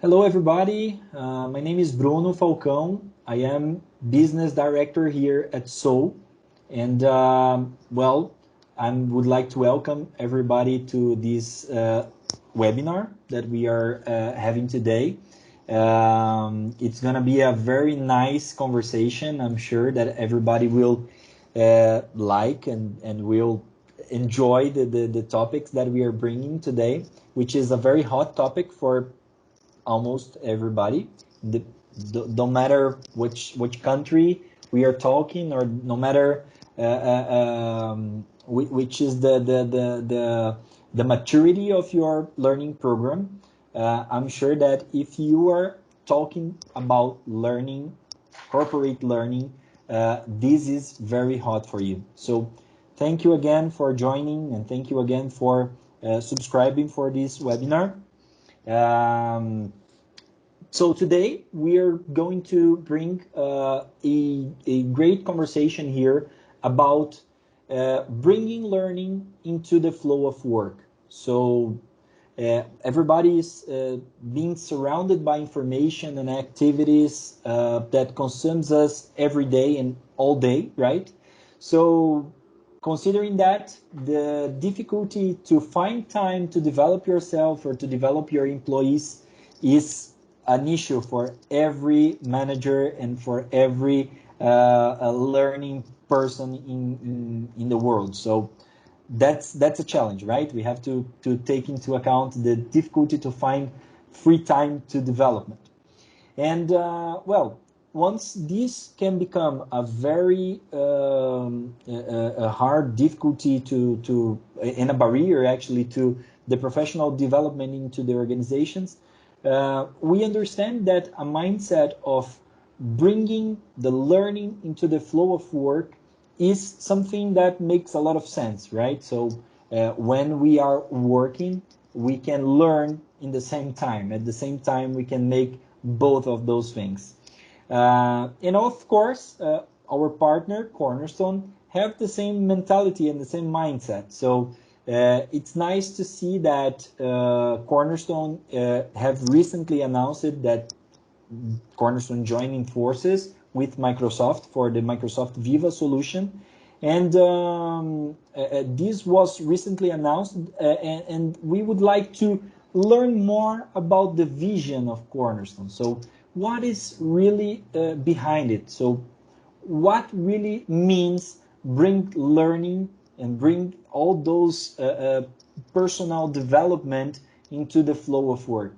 Hello, everybody. My name is Bruno Falcão. I am business director here at SO. And I would like to welcome everybody to this webinar that we are having today. It's going to be a very nice conversation. I'm sure that everybody will like and will enjoy the topics that we are bringing today, which is a very hot topic for almost everybody. No matter which country we are talking, or no matter which is the maturity of your learning program. I'm sure that if you are talking about learning, corporate learning, this is very hot for you. So thank you again for joining, and thank you again for subscribing for this webinar. So today we are going to bring a great conversation here about bringing learning into the flow of work. So everybody is being surrounded by information and activities that consumes us every day and all day, right? So considering that, the difficulty to find time to develop yourself or to develop your employees is an issue for every manager and for every learning person in the world. So that's a challenge, right? We have to take into account the difficulty to find free time to development. And once this can become a very a hard difficulty to and a barrier actually to the professional development into the organizations, we understand that a mindset of bringing the learning into the flow of work is something that makes a lot of sense, right? So when we are working, we can learn in the same time. At the same time, we can make both of those things. And of course, our partner, Cornerstone, have the same mentality and the same mindset. So it's nice to see that Cornerstone have recently announced that Cornerstone joining forces with Microsoft for the Microsoft Viva solution. And this was recently announced, and we would like to learn more about the vision of Cornerstone. So what is really behind it? So what really means bring learning and bring all those personal development into the flow of work?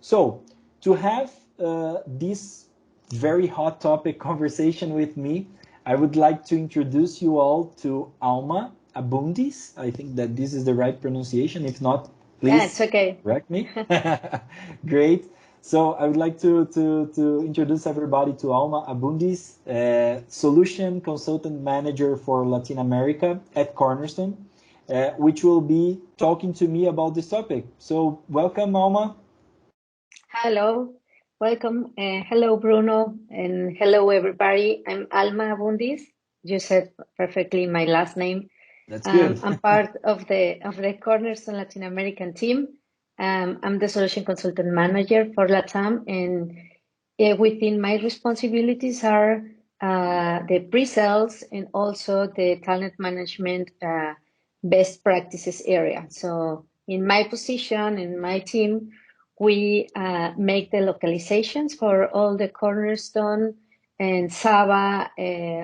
So to have this very hot topic conversation with me, I would like to introduce you all to Alma Abundis. I think that this is the right pronunciation. If not, please correct me. Great. So I would like to introduce everybody to Alma Abundis, Solution Consultant Manager for Latin America at Cornerstone, which will be talking to me about this topic. So welcome, Alma. Hello, welcome. Hello, Bruno, and hello, everybody. I'm Alma Abundis. You said perfectly my last name. That's good. I'm part of the Cornerstone Latin American team. I'm the Solution Consultant Manager for LATAM, and within my responsibilities are the pre-sales and also the talent management best practices area. So in my position, in my team, we make the localizations for all the Cornerstone and SABA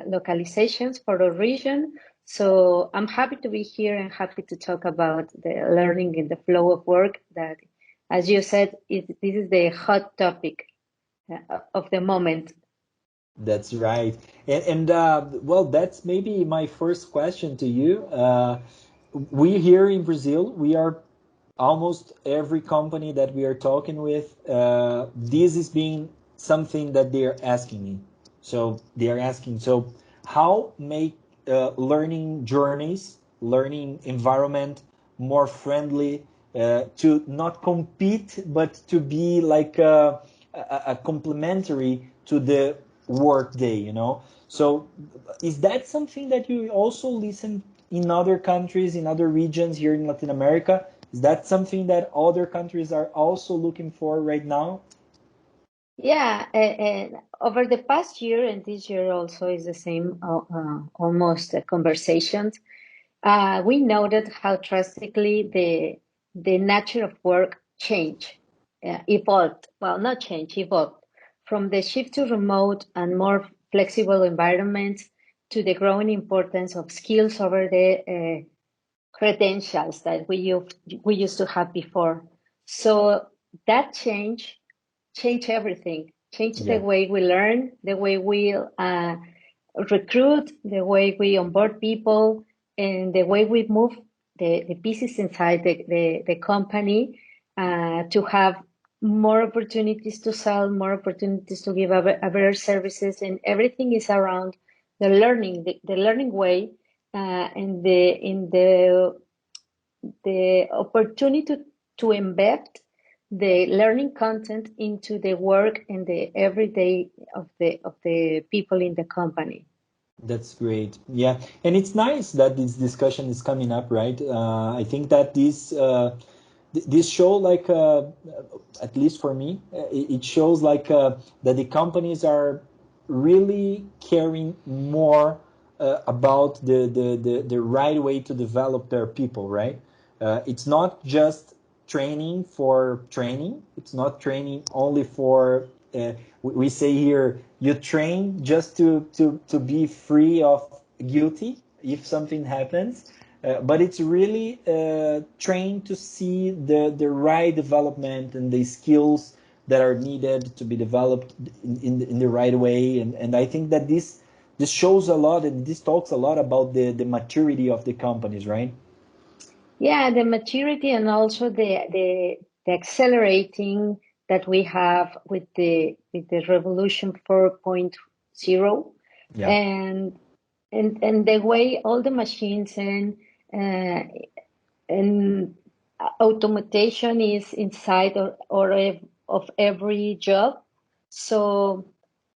localizations for the region. So I'm happy to be here and happy to talk about the learning in the flow of work that, as you said, this is the hot topic of the moment. That's right. And that's maybe my first question to you. We here in Brazil, we are almost every company that we are talking with, this is being something that they are asking me. So they are asking, so how make learning journeys, learning environment more friendly, to not compete, but to be like a complementary to the work day, you know? So is that something that you also listen in other countries, in other regions here in Latin America? Is that something that other countries are also looking for right now? Yeah, and over the past year, and this year also is the same, almost conversations. We noted how drastically the nature of work changed, evolved. Well, not change, evolved from the shift to remote and more flexible environments to the growing importance of skills over the credentials that we used to have before. So that change everything, change the Yeah. way we learn, the way we recruit, the way we onboard people, and the way we move the pieces inside the company to have more opportunities to sell, more opportunities to give a better services, and everything is around the learning, the learning way, and the opportunity to embed the learning content into the work and the everyday of the people in the company. That's great. Yeah, and it's nice that this discussion is coming up, right? I think that this show, like at least for me, it shows like that the companies are really caring more about the right way to develop their people, right? It's not just training for training. It's not training only for we say here you train just to be free of guilty if something happens, but it's really trained to see the right development and the skills that are needed to be developed in the right way. And I think that this shows a lot, and this talks a lot about the maturity of the companies, right? Yeah, the maturity and also the accelerating that we have with the revolution 4.0, Yeah. and the way all the machines and automation is inside of every job. So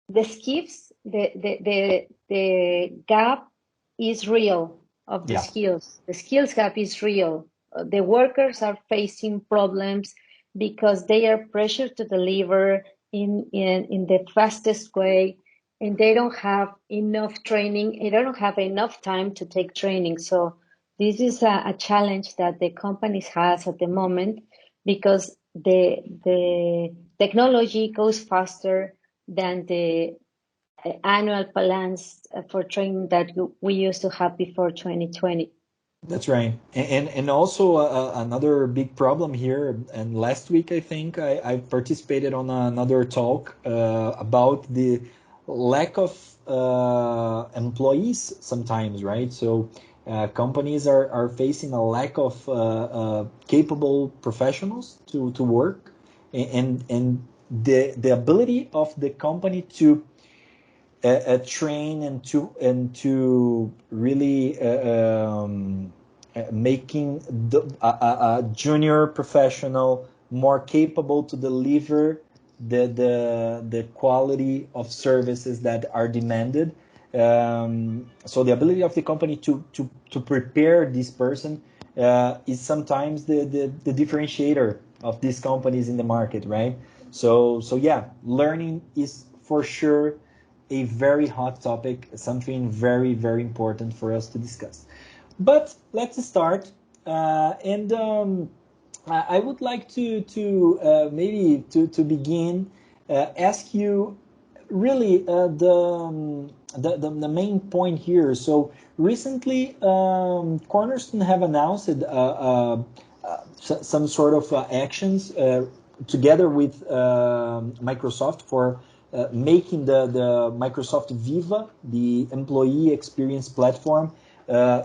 the skills, the gap is real of the Yeah. skills. The skills gap is real. The workers are facing problems because they are pressured to deliver in the fastest way, and they don't have enough training. They don't have enough time to take training. So this is a challenge that the companies has at the moment because the technology goes faster than the annual plans for training that we used to have before 2020. That's right. And also another big problem here. And last week, I think I participated on another talk about the lack of employees sometimes, right? So companies are facing a lack of capable professionals to work, and the ability of the company to train and to really making a junior professional more capable to deliver the quality of services that are demanded. So the ability of the company to prepare this person is sometimes the differentiator of these companies in the market, right? So yeah, learning is for sure a very hot topic, something very, very important for us to discuss. But let's start. And I would like to maybe to begin ask you really the main point here. So recently, Cornerstone have announced some sort of actions together with Microsoft for making the Microsoft Viva, the employee experience platform,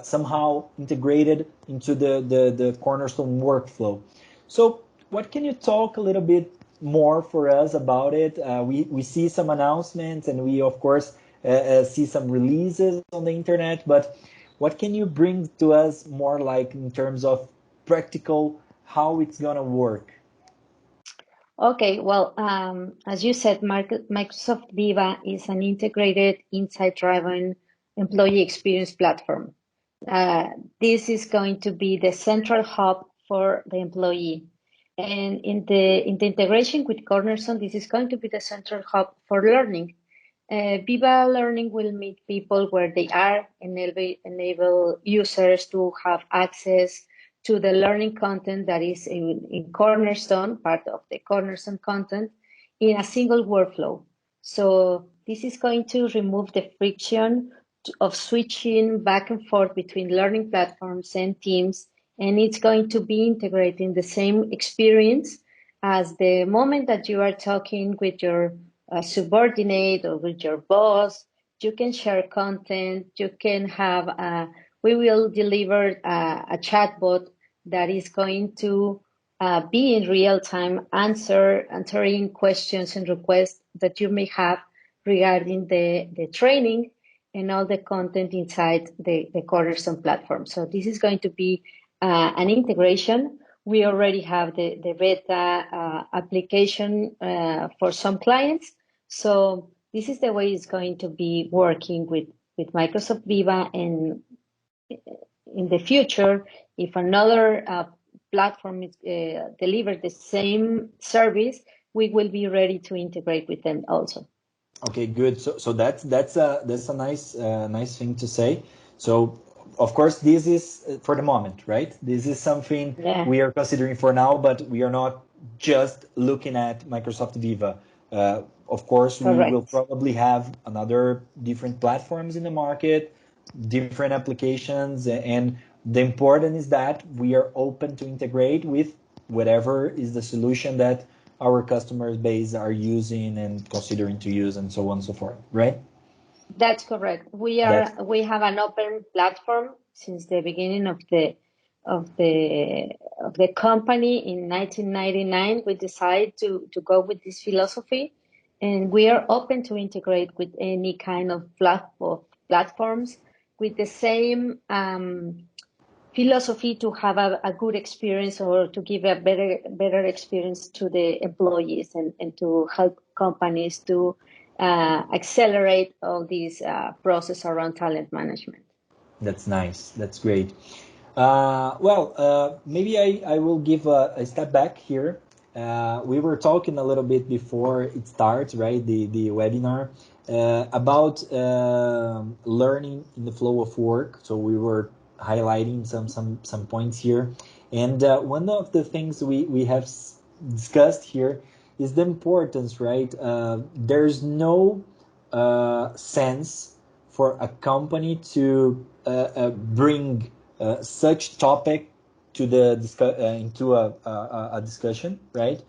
somehow integrated into the Cornerstone workflow. So what can you talk a little bit more for us about it? We see some announcements, and we of course see some releases on the internet, but what can you bring to us more, like in terms of practical, how it's gonna work? Okay, well, as you said, Microsoft Viva is an integrated, insight-driven employee experience platform. This is going to be the central hub for the employee. And in the integration with Cornerstone, this is going to be the central hub for learning. Viva Learning will meet people where they are, enable users to have access to the learning content that is in Cornerstone, part of the Cornerstone content, in a single workflow. So this is going to remove the friction of switching back and forth between learning platforms and teams, and it's going to be integrating the same experience as the moment that you are talking with your subordinate or with your boss. You can share content, you can have, we will deliver a chatbot that is going to be in real time answering questions and requests that you may have regarding the training and all the content inside the Cornerstone platform. So this is going to be an integration. We already have the beta application for some clients. So this is the way it's going to be working with Microsoft Viva. And in the future, if another platform is deliver the same service, we will be ready to integrate with them also. Okay, good. So that's a nice thing to say. So of course this is for the moment, right? This is something we are considering for now, but we are not just looking at Microsoft Viva. Of course, we will probably have another different platforms in the market, different applications, and the important is that we are open to integrate with whatever is the solution that our customer base are using and considering to use, and so on and so forth, right? That's correct. We have an open platform since the beginning of the company in 1999. We decided to go with this philosophy, and we are open to integrate with any kind of platforms with the same philosophy to have a good experience or to give a better experience to the employees and to help companies to accelerate all these process around talent management. That's nice. That's great. Maybe I will give a step back here. We were talking a little bit before it starts, right? The webinar about learning in the flow of work. So we were highlighting some points here, and one of the things we have discussed here is the importance, right? There's no sense for a company to bring such topic to into a discussion, right?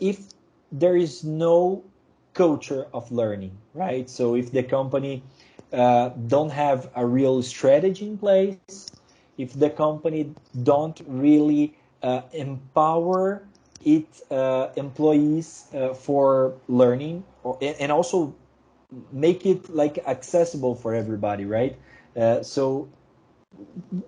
If there is no culture of learning, right? So if the company don't have a real strategy in place, if the company don't really empower its employees for learning, and also make it like accessible for everybody, right? So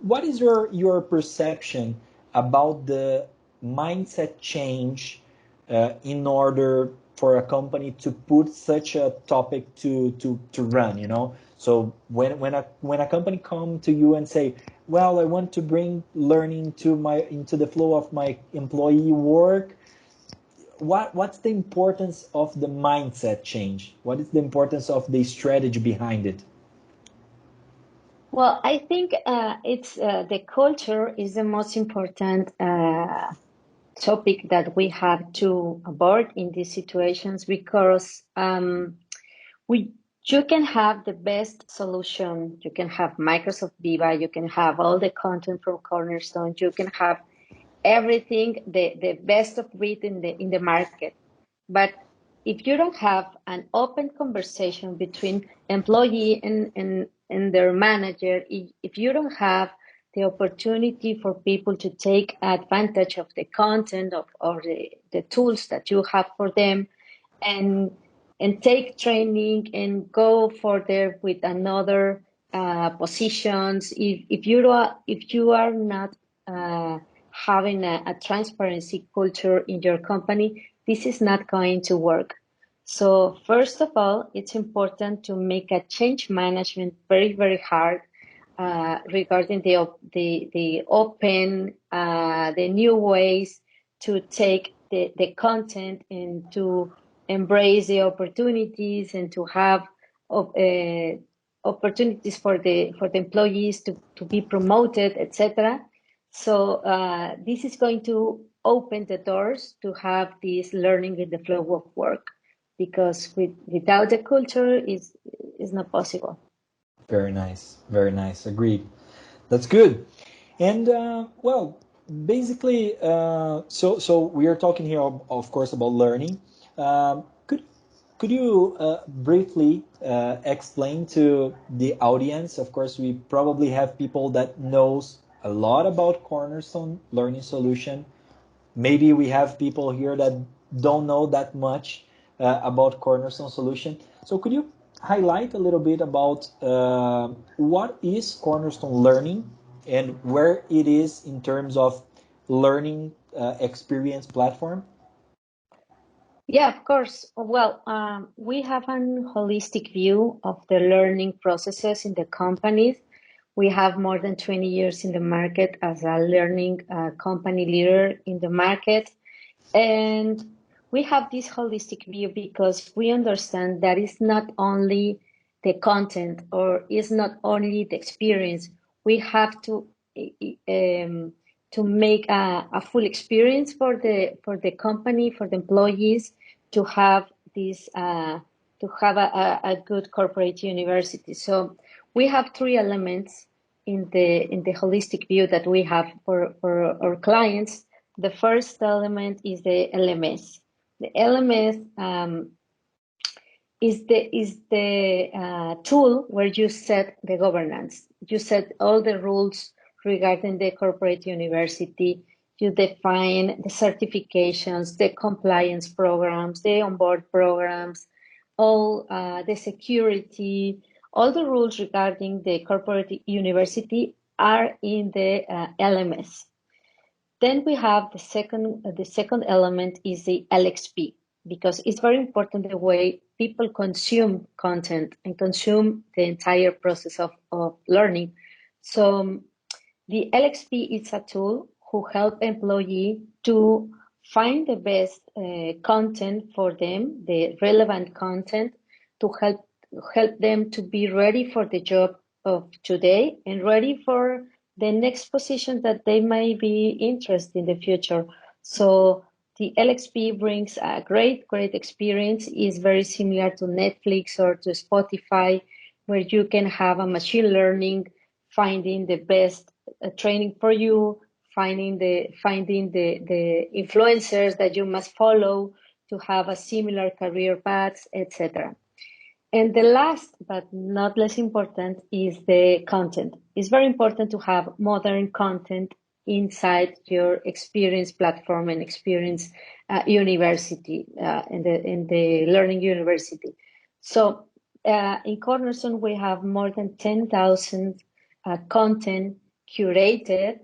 what is your perception about the mindset change in order for a company to put such a topic to run, you know? So when a company come to you and say, well, I want to bring learning into the flow of my employee work, what's the importance of the mindset change? What is the importance of the strategy behind it? Well, I think it's the culture is the most important topic that we have to abort in these situations, because you can have the best solution. You can have Microsoft Viva, you can have all the content from Cornerstone, you can have everything, the best of it in the market. But if you don't have an open conversation between employee and their manager, if you don't have the opportunity for people to take advantage of the content or the tools that you have for them, and take training and go further with another positions, if you are not having a transparency culture in your company, this is not going to work. So first of all, it's important to make a change management very, very hard. regarding the open, the new ways to take the content and to embrace the opportunities and to have opportunities for the employees to be promoted, etc. So this is going to open the doors to have this learning in the flow of work, because without the culture is not possible. Very nice, very nice. Agreed. That's good. And well, basically, so we are talking here, of course, about learning. Could you briefly explain to the audience? Of course, we probably have people that knows a lot about Cornerstone Learning Solution. Maybe we have people here that don't know that much about Cornerstone Solution. So could you highlight a little bit about what is Cornerstone Learning and where it is in terms of learning experience platform? Yeah, of course. Well, we have an holistic view of the learning processes in the companies. We have more than 20 years in the market as a learning company leader in the market. And we have this holistic view because we understand that it's not only the content or it's not only the experience. We have to make a full experience for the company, for the employees, to have this to have a good corporate university. So we have three elements in the holistic view that we have for our clients. The first element is the LMS. The LMS is the tool where you set the governance. You set all the rules regarding the corporate university. You define the certifications, the compliance programs, the onboard programs, all the security, all the rules regarding the corporate university are in the LMS. Then we have the second element is the LXP, because it's very important the way people consume content and consume the entire process of learning. So the LXP is a tool who help employee to find the best content for them, the relevant content, to help them to be ready for the job of today and ready for the next position that they may be interested in the future. So the LXP brings a great experience. It's very similar to Netflix or to Spotify, where you can have a machine learning, finding the best training for you, finding the influencers that you must follow to have a similar career paths, etc. And the last but not less important is the content. It's very important to have modern content inside your experience platform and experience university, in the learning university. So in Cornerstone, we have more than 10,000 content curated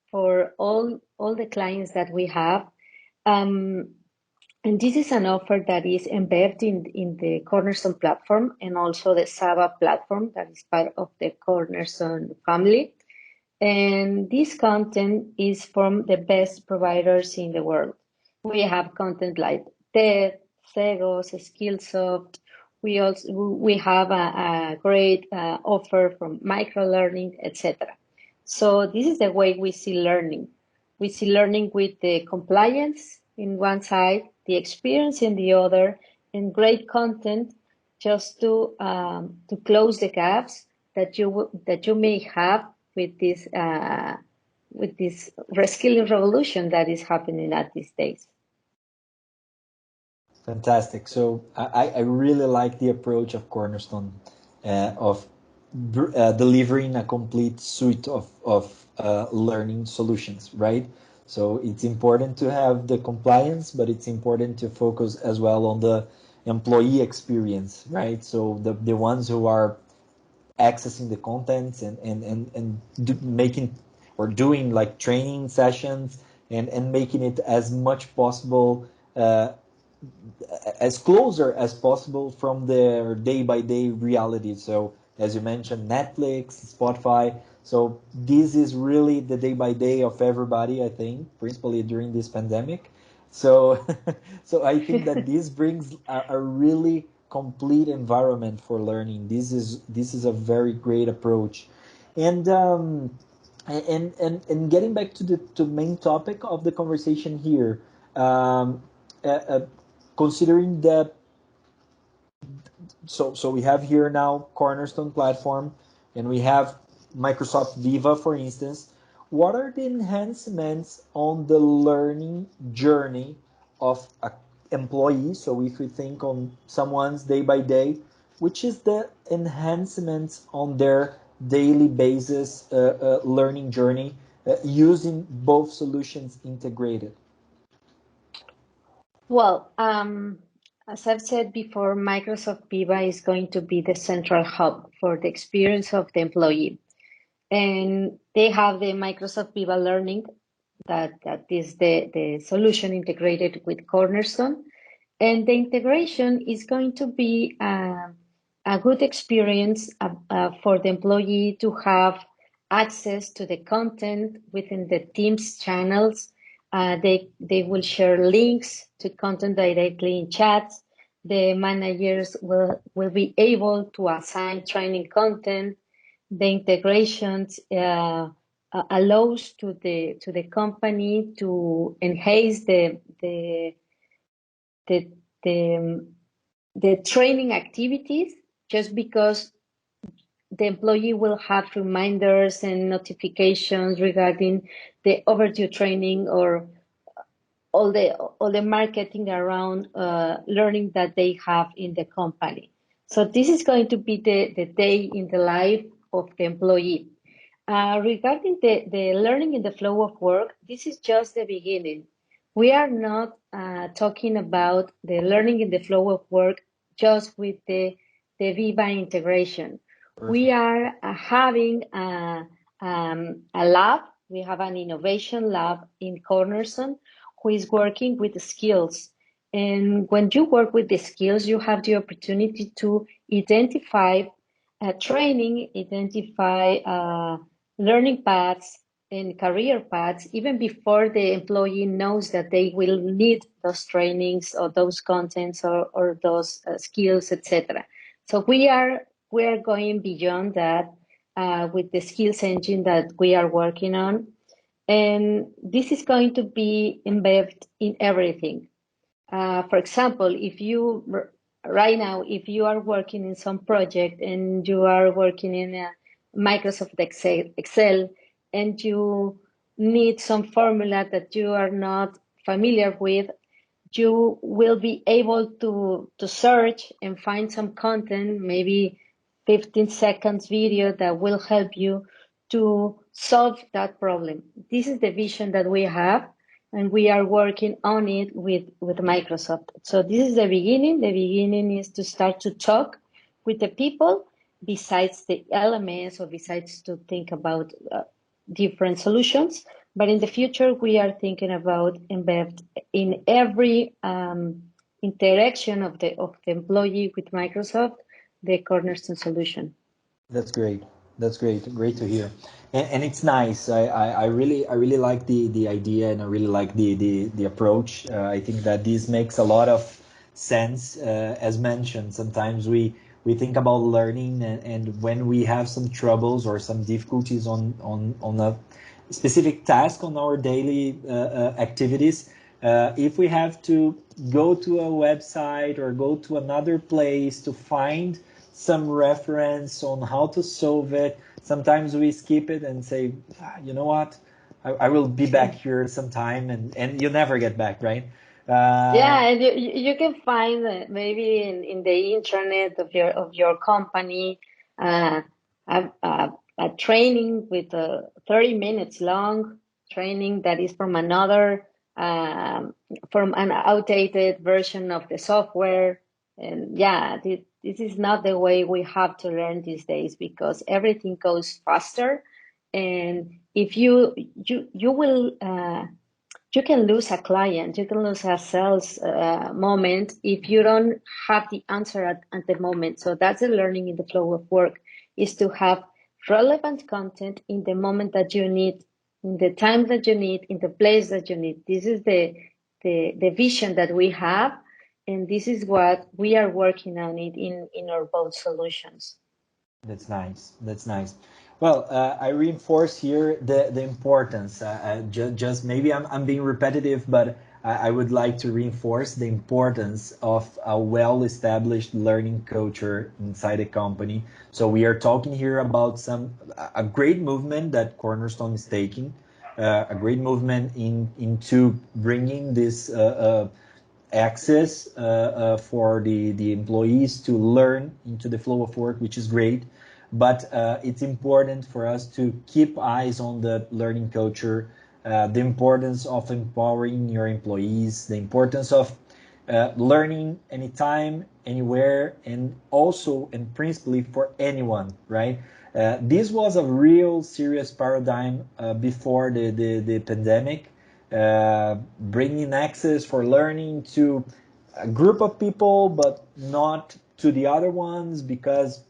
for all the clients that we have. And this is an offer that is embedded in the Cornerstone platform and also the Saba platform that is part of the Cornerstone family. And this content is from the best providers in the world. We have content like TED, Segos, Skillsoft. We have a great offer from microlearning, etc. So this is the way we see learning. We see learning with the compliance in one side, the experience in the other, and great content just to close the gaps that you may have with this reskilling revolution that is happening at these days. Fantastic. So I really like the approach of Cornerstone of delivering a complete suite of learning solutions, right? So it's important to have the compliance, but it's important to focus as well on the employee experience, right? So the ones who are accessing the contents and making or doing like training sessions and making it as much possible, as closer as possible from their day-by-day reality. So as you mentioned, Netflix, Spotify. So this is really the day by day of everybody, I think, principally during this pandemic. So, so I think that this brings a really complete environment for learning. This is a very great approach, and and getting back to the main topic of the conversation here, um, considering that, so we have here now Cornerstone platform, and we have Microsoft Viva, for instance. What are the enhancements on the learning journey of an employee? So if we think on someone's day by day, which is the enhancements on their daily basis learning journey using both solutions integrated? Well, as I've said before, Microsoft Viva is going to be the central hub for the experience of the employee. And they have the Microsoft Viva Learning, that is the solution integrated with Cornerstone. And the integration is going to be a good experience for the employee to have access to the content within the team's channels. They will share links to content directly in chats. The managers will be able to assign training content. The integrations allows to the company to enhance the training activities, just because the employee will have reminders and notifications regarding the overdue training or all the marketing around learning that they have in the company. So this is going to be the day in the life of the employee. Regarding the learning in the flow of work, this is just the beginning. We are not talking about the learning in the flow of work just with the Viva integration. Perfect. We are having a lab. We have an innovation lab in Cornerstone who is working with the skills. And when you work with the skills, you have the opportunity to identify training, identify learning paths and career paths, even before the employee knows that they will need those trainings or those contents or those skills, etc. So we are going beyond that with the skills engine that we are working on. And this is going to be embedded in everything. For example, if you right now, if you are working in some project and you are working in a Microsoft Excel and you need some formula that you are not familiar with, you will be able to search and find some content, maybe 15 seconds video that will help you to solve that problem. This is the vision that we have, and we are working on it with Microsoft. So this is the beginning. The beginning is to start to talk with the people besides the LMS, or besides to think about different solutions. But in the future, we are thinking about embed in every interaction of the employee with Microsoft, the Cornerstone solution. That's great. That's great. Great to hear. And it's nice. I really like the idea, and I really like the approach. I think that this makes a lot of sense. As mentioned, sometimes we think about learning, and when we have some troubles or some difficulties on a specific task on our daily activities, if we have to go to a website or go to another place to find some reference on how to solve it, sometimes we skip it and say, you know what, I will be back here sometime, and you never get back, right? Yeah, and you can find maybe in the internet of your company a training with 30 minutes long training that is from another from an outdated version of the software. And yeah, this is not the way we have to learn these days, because everything goes faster, and if you will you can lose a client, you can lose a sales moment if you don't have the answer at the moment. So that's the learning in the flow of work. is to have relevant content in the moment that you need, in the time that you need, in the place that you need. This is the vision that we have, and this is what we are working on it in our both solutions. That's nice. That's nice. Well, I reinforce here the importance. Just maybe I'm being repetitive, but I would like to reinforce the importance of a well-established learning culture inside a company. So we are talking here about a great movement that Cornerstone is taking, a great movement into bringing this access for the employees to learn into the flow of work, which is great. But it's important for us to keep eyes on the learning culture, the importance of empowering your employees, the importance of learning anytime, anywhere, and also and principally for anyone, right? This was a real serious paradigm before the pandemic, bringing access for learning to a group of people, but not to the other ones, because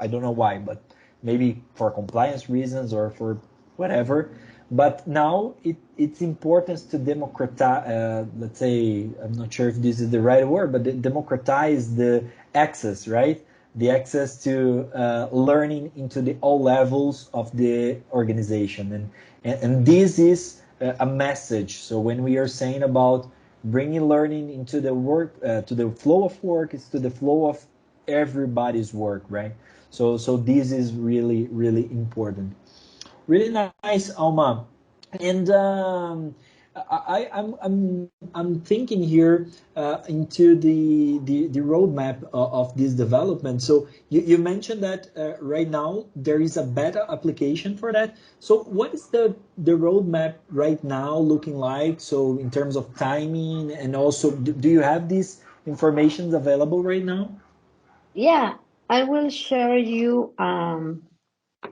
I don't know why, but maybe for compliance reasons or for whatever. But now it's important to democratize, let's say, I'm not sure if this is the right word, but democratize the access, right? The access to learning into all levels of the organization. And this is a message. So when we are saying about bringing learning into the work, to the flow of work, it's to the flow of everybody's work, right? So this is really, really important. Really nice, Alma. And I'm thinking here into the roadmap of this development. So you mentioned that right now there is a beta application for that. So what is the roadmap right now looking like? So in terms of timing, and also do you have these informations available right now? Yeah, I will share you a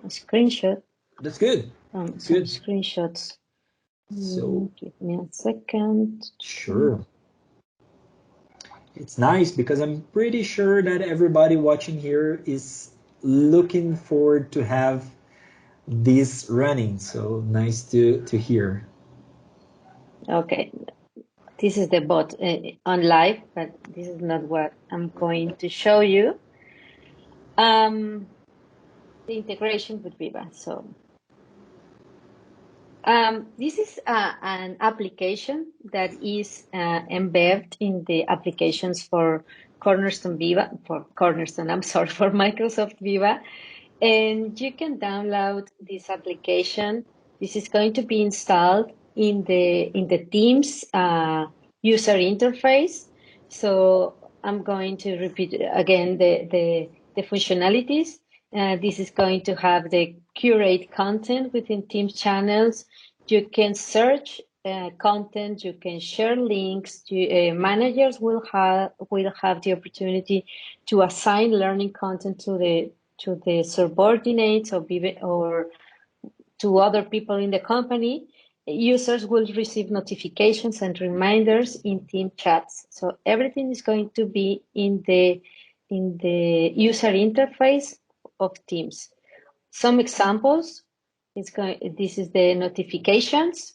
screenshot. That's good. Some Good. screenshots. So Give me a second. sure. It's nice because I'm pretty sure that everybody watching here is looking forward to have this running. So nice to hear. Okay, this is the bot on live, but this is not what I'm going to show you. The integration with Viva. So this is an application that is embedded in the applications for Cornerstone Viva, for Microsoft Viva. And you can download this application. This is going to be installed in the Teams user interface. So I'm going to repeat again the functionalities. This is going to have the curate content within Teams channels. You can search content. You can share links. Managers will have the opportunity to assign learning content to the subordinates or to other people in the company. Users will receive notifications and reminders in team chats. So everything is going to be in the user interface of Teams. Some examples. This is the notifications.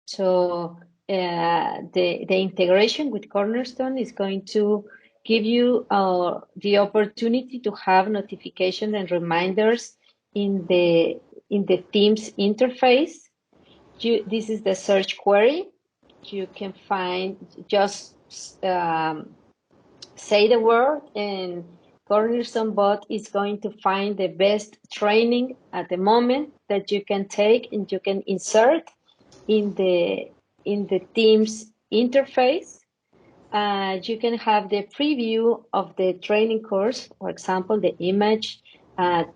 So the integration with Cornerstone is going to give you the opportunity to have notifications and reminders in the Teams interface. This is the search query. You can find, just say the word, and Cornerstone bot is going to find the best training at the moment that you can take and you can insert in the Teams interface. You can have the preview of the training course, for example, the image,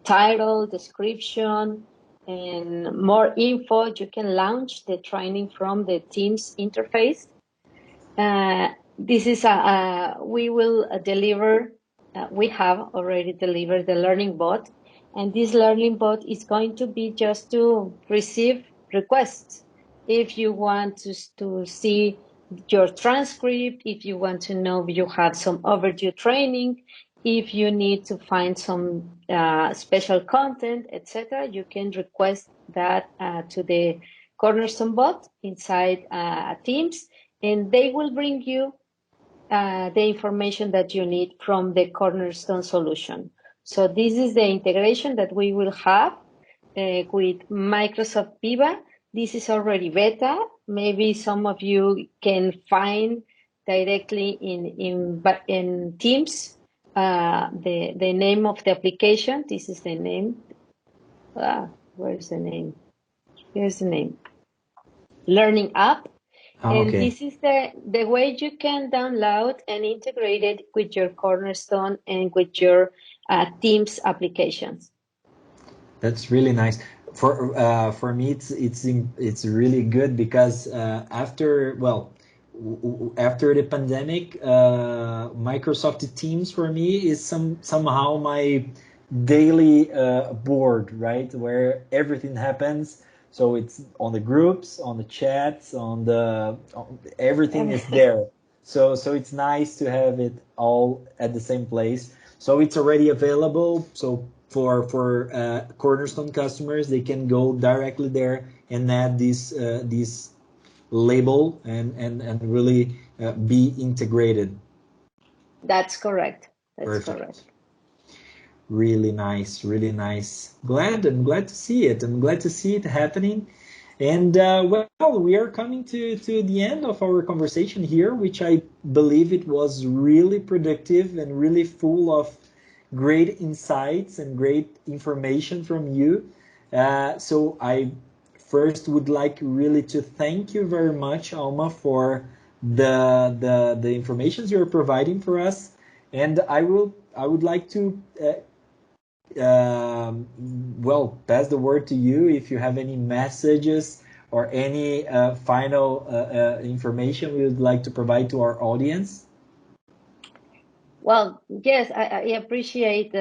title, description, and more info. You can launch the training from the Teams interface. This is we will deliver. We have already delivered the learning bot, and this learning bot is going to be just to receive requests. If you want to see your transcript, if you want to know if you have some overdue training, If you need to find some special content, etc., you can request that to the Cornerstone bot inside Teams, and they will bring you the information that you need from the Cornerstone solution. So this is the integration that we will have with Microsoft Viva. This is already beta. Maybe some of you can find directly in Teams the name of the application. This is the name. Where's the name? Here's the name. Learning app. And this is the way you can download and integrate it with your Cornerstone and with your Teams applications. That's really nice. For me, it's really good because after the pandemic, Microsoft Teams for me is somehow my daily board, right? Where everything happens. So it's on the groups, on the chats, everything is there. So it's nice to have it all at the same place. So it's already available. So for Cornerstone customers, they can go directly there and add this label and really be integrated. That's correct. Perfect. Correct. Really nice, really nice. I'm glad to see it. I'm glad to see it happening. And we are coming to the end of our conversation here, which I believe it was really productive and really full of great insights and great information from you. So I first would like really to thank you very much, Alma, for the information you're providing for us. And I would like to pass the word to you if you have any messages or any final information we would like to provide to our audience. Well, yes, I appreciate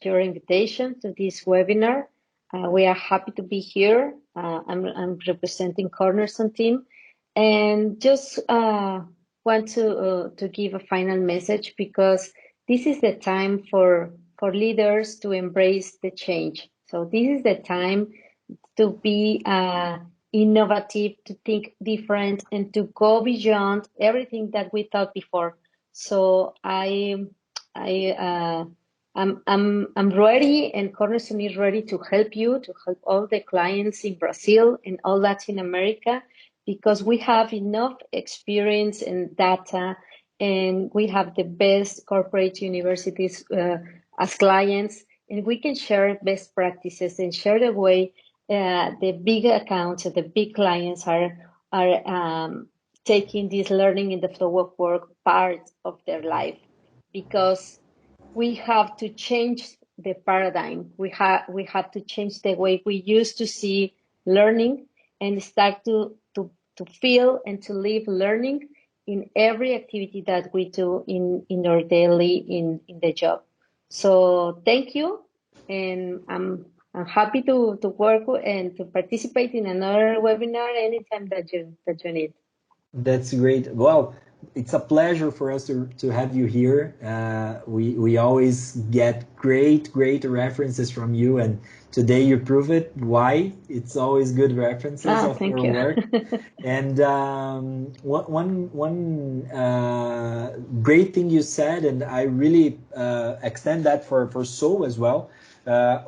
your invitation to this webinar. We are happy to be here. I'm representing Cornerstone team, and just want to give a final message, because this is the time for leaders to embrace the change. So this is the time to be innovative, to think different, and to go beyond everything that we thought before. So I'm ready, and Cornerstone is ready to help you, to help all the clients in Brazil and all Latin America, because we have enough experience and data, and we have the best corporate universities as clients, and we can share best practices and share the way the big accounts and the big clients are taking this learning in the flow of work part of their life, because we have to change the paradigm. We have to change the way we used to see learning, and start to feel and to live learning in every activity that we do in our daily in the job. So thank you, and I'm happy to work and to participate in another webinar anytime that you need. That's great. Well, it's a pleasure for us to have you here. We always get great references from you, and today you prove it. Why? It's always good references of your work. And one great thing you said, and I really extend that for So as well.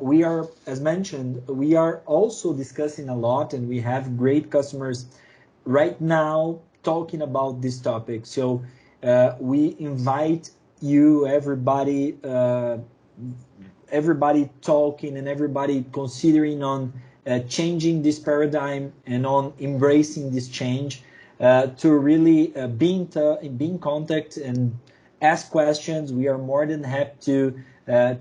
We are, as mentioned, we are also discussing a lot, and we have great customers right now talking about this topic. So we invite you, everybody talking and everybody considering on changing this paradigm and on embracing this change, to really be in contact and ask questions. We are more than happy to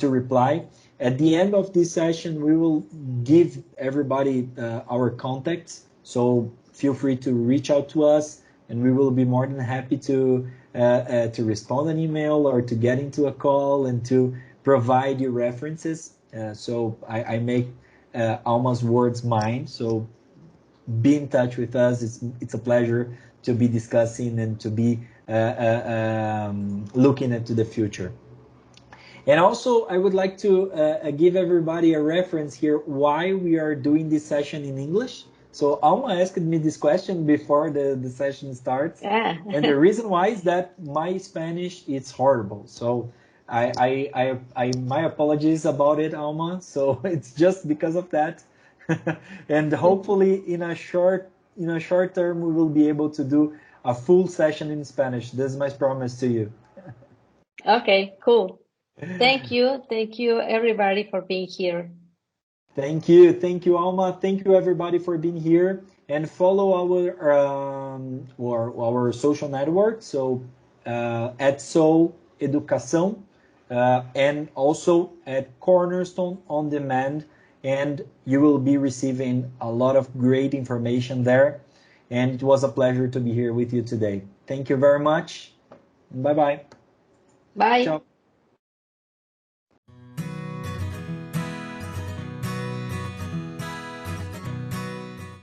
reply. At the end of this session, we will give everybody our contacts. So feel free to reach out to us, and we will be more than happy to respond an email or to get into a call and to provide you references. So I make Alma's words mine. So be in touch with us. It's a pleasure to be discussing and to be looking into the future. And also, I would like to give everybody a reference here why we are doing this session in English. So Alma asked me this question before the session starts. Yeah. And the reason why is that my Spanish is horrible. So my apologies about it, Alma. So it's just because of that. And hopefully in a short term, we will be able to do a full session in Spanish. This is my promise to you. Okay, cool. Thank you everybody for being here. Thank you, Alma. Thank you, everybody, for being here. And follow our social network. So at Soul Educação and also at Cornerstone OnDemand. And you will be receiving a lot of great information there. And it was a pleasure to be here with you today. Thank you very much. Bye-bye. Bye. Ciao.